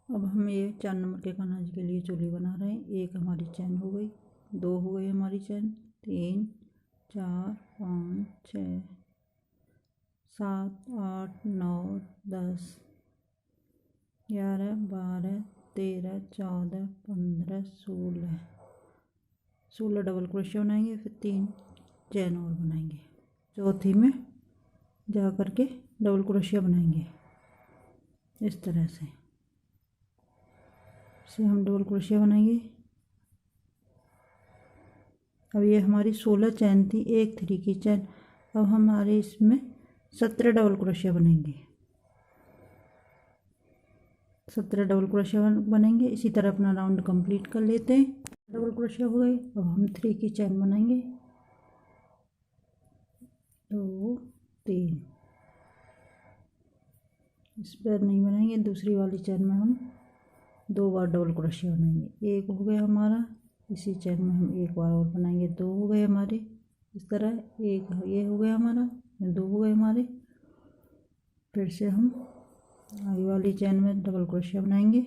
अब हम ये 4 नंबर के कान्हा के लिए चोली बना रहे हैं। एक हमारी चैन हो गई, 2 हो गई हमारी चैन, 3 4 5 6 7 8 9 10 11 12 13 14 15 16 डबल क्रोशिया बनाएंगे। फिर 3 चैन और बनाएंगे। चौथी में जा कर के डबल क्रोशिया बनाएंगे इस तरह से हम डबल क्रोशिया बनाएंगे। अब ये हमारी 16 चैन थी, एक 3 की चैन। अब हमारे इसमें 17 डबल क्रोशिया बनेंगे। 17 डबल क्रोशिया बनेंगे। इसी तरह अपना राउंड कंप्लीट कर लेते हैं। डबल क्रोशिया हो गए। अब हम 3 की चैन बनाएंगे, 2 3। इस पर नहीं बनाएंगे, दूसरी वाली चैन में हम 2 बार डबल क्रोशिया बनाएंगे। एक हो गया हमारा, इसी चैन में हम एक बार और बनाएंगे, 2 हो गए हमारे। इस तरह एक ये हो गया हमारा, 2 हो गए हमारे। फिर से हम आगे वाली चैन में डबल क्रोशिया बनाएंगे।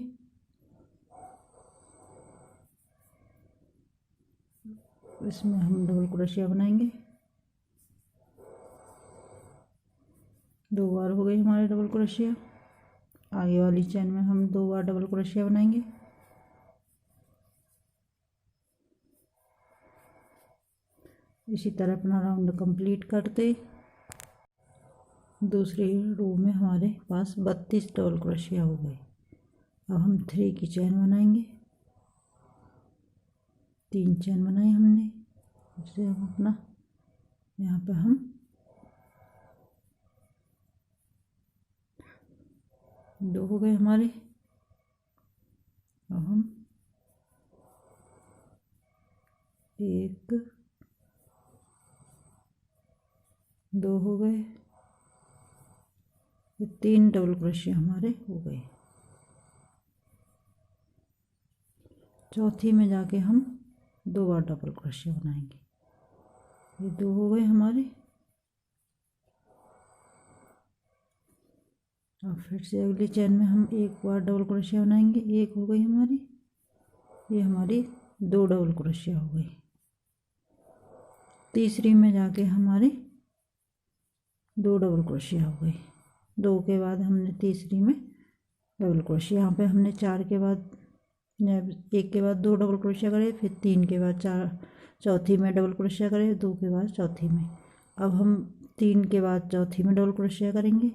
इसमें हम डबल क्रोशिया बनाएंगे, 2 बार हो गई हमारे डबल क्रोशिया। आगे वाली चैन में हम 2 बार डबल क्रोशिया बनाएंगे। इसी तरह अपना राउंड कंप्लीट करते। दूसरी रो में हमारे पास 32 डबल क्रोशिया हो गए। अब हम 3 की चैन बनाएंगे, 3 चैन बनाई हमने। इससे हम अपना यहाँ पे हम 2 हो गए हमारे। अब हम 1 2 हो गए, ये 3 डबल क्रोशिया हमारे हो गए। चौथी में जाके हम 2 बार डबल क्रोशिया बनाएंगे, ये 2 हो गए हमारे। और फिर से अगली चैन में हम 1 बार डबल क्रोशिया बनाएंगे, 1 हो गई हमारी। ये हमारी 2 डबल क्रोशिया हो गई। तीसरी में जाके हमारे 2 डबल क्रोशिया हो गई। 2 के बाद हमने तीसरी में डबल क्रोशिया, यहाँ पे हमने 4 के बाद 1 के बाद 2 डबल क्रोशिया करे, फिर 3 के बाद 4 चौथी में डबल क्रोशिया करे, 2 के बाद चौथी में। अब हम 3 के बाद चौथी में डबल क्रोशिया करेंगे,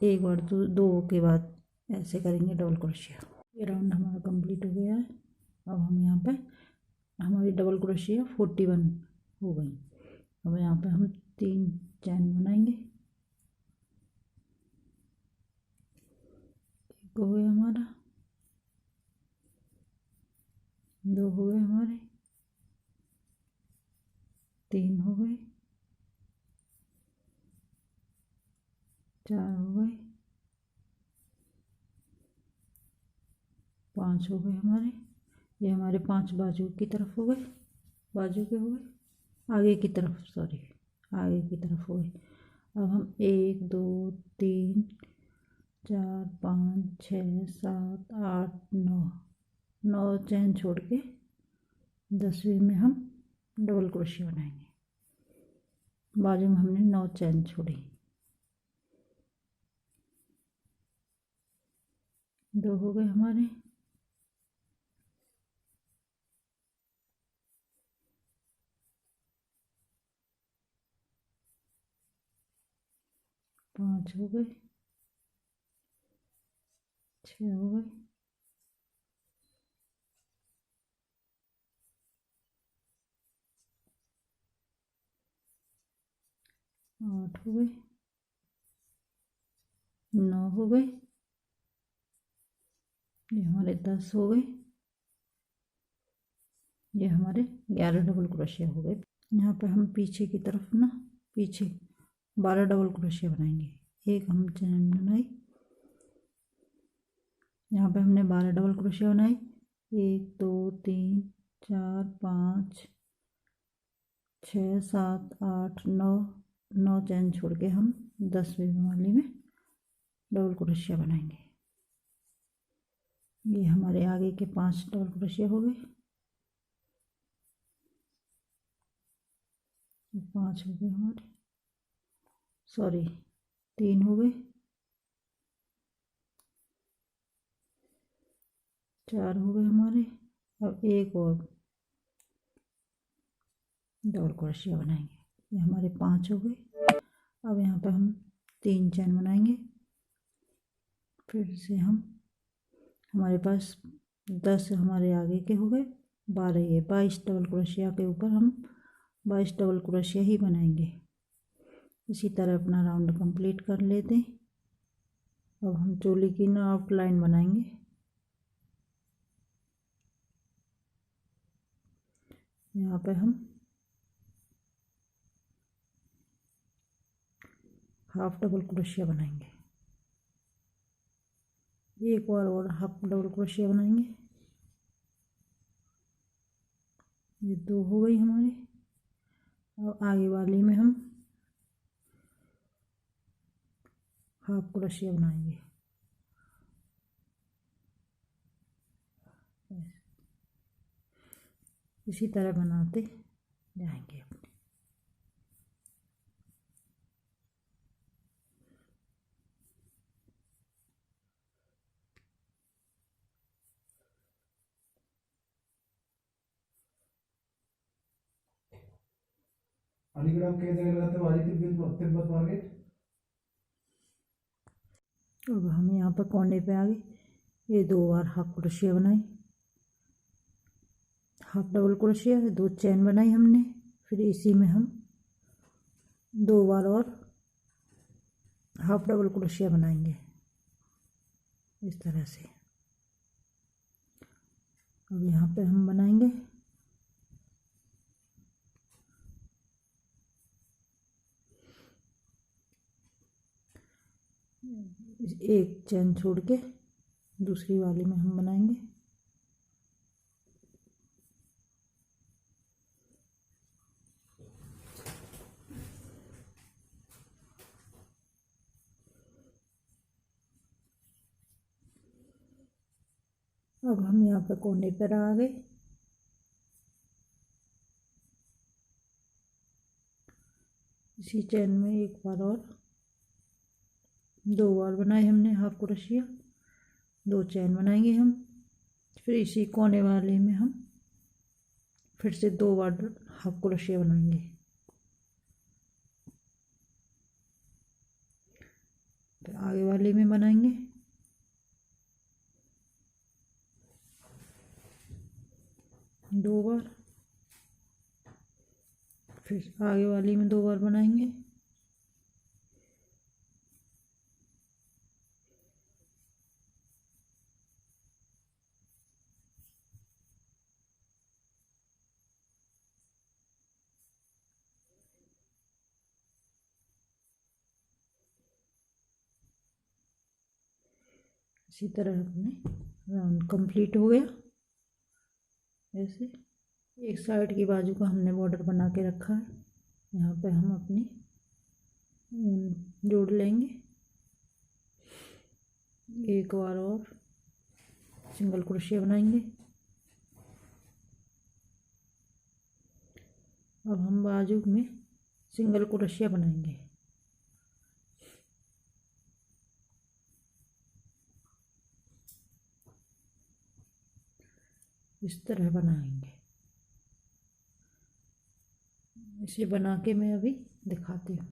1 बार 2 के बाद ऐसे करेंगे डबल क्रोशिया। ये राउंड हमारा कंप्लीट हो गया है। अब हम यहाँ पे हमारी डबल क्रोशिया 41 हो गई। अब यहाँ पे हम 3 चैन बनाएंगे, 1 हो गया हमारा, 2 हो गए हमारे, 3 हो गए, 4 हो गए, 5 हो गए हमारे। ये हमारे 5 बाजू की तरफ हो गए, बाजू के हो गए, आगे की तरफ, सॉरी आगे की तरफ हो गए। अब हम 1 2 3 4 5 6 7 8 9 चैन छोड़ के 10वीं में हम डबल क्रोशिया बनाएंगे। बाजू में हमने 9 चैन छोड़ी, 2 हो गए हमारे, 5 हो गए, 6 हो गए, 8 हो गए, 9 हो गए, ये हमारे 10 हो गए, ये हमारे 11 डबल क्रोशिया हो गए। यहाँ पे हम पीछे की तरफ ना, पीछे 12 डबल क्रोशिया बनाएंगे। एक हम चैन बनाई, यहाँ पे हमने 12 डबल क्रोशिया बनाई, 1 2 3 4 5 6 7 8 9 चैन छोड़ के हम 10वीं वाली में डबल क्रोशिया बनाएंगे। ये हमारे आगे के 5 डबल क्रोशिया हो गए, 5 हो गए हमारे, सॉरी 3 हो गए, 4 हो गए हमारे। अब एक और डबल क्रोशिया बनाएंगे, ये हमारे 5 हो गए। अब यहाँ पर हम 3 चैन बनाएंगे, फिर से हम हमारे पास 10 हमारे आगे के हो गए, 12 ये 22 डबल क्रोशिया के ऊपर हम 22 डबल क्रोशिया ही बनाएंगे। इसी तरह अपना राउंड कंप्लीट कर लेते हैं। अब हम चोली की ना आउटलाइन बनाएंगे। यहाँ पे हम हाफ डबल क्रोशिया बनाएंगे, एक बार और हाफ डबल क्रोशिया बनाएंगे, ये 2 हो गई हमारी। और आगे वाली में हम हाफ क्रोशिया बनाएंगे, इसी तरह बनाते जाएंगे। अलीगढ़ आप किस जगह लगाते हो? वाली तिब्बत मार्केट। अब हम यहाँ पर कोने पे आ गए, ये 2 बार हाफ क्रोशिया बनाई, हाफ डबल क्रोशिया, 2 चैन बनाई हमने, फिर इसी में हम 2 बार और हाफ डबल क्रोशिया बनाएंगे इस तरह से। अब यहाँ पे हम बनाएंगे एक चैन छोड़ के दूसरी वाली में हम बनाएंगे, अब हम यहाँ पे कोने पर आ गए, इसी चैन में एक बार और 2 बार बनाए हमने हाफ क्रोशिया, 2 चैन बनाएंगे हम, फिर इसी कोने वाले में हम फिर से 2 बार हाफ क्रोशिया बनाएंगे, फिर आगे वाले में बनाएंगे, दो बार, फिर आगे वाली में 2 बार बनाएंगे, इसी तरह अपने राउंड कंप्लीट हो गया। ऐसे एक साइड की बाजू का हमने बॉर्डर बना के रखा है, यहाँ पे हम अपनी जोड़ लेंगे, एक बार और सिंगल क्रोशिया बनाएंगे। अब हम बाजू में सिंगल क्रोशिया बनाएंगे, इस तरह बनाएंगे। इसे बना के मैं अभी दिखाती हूँ।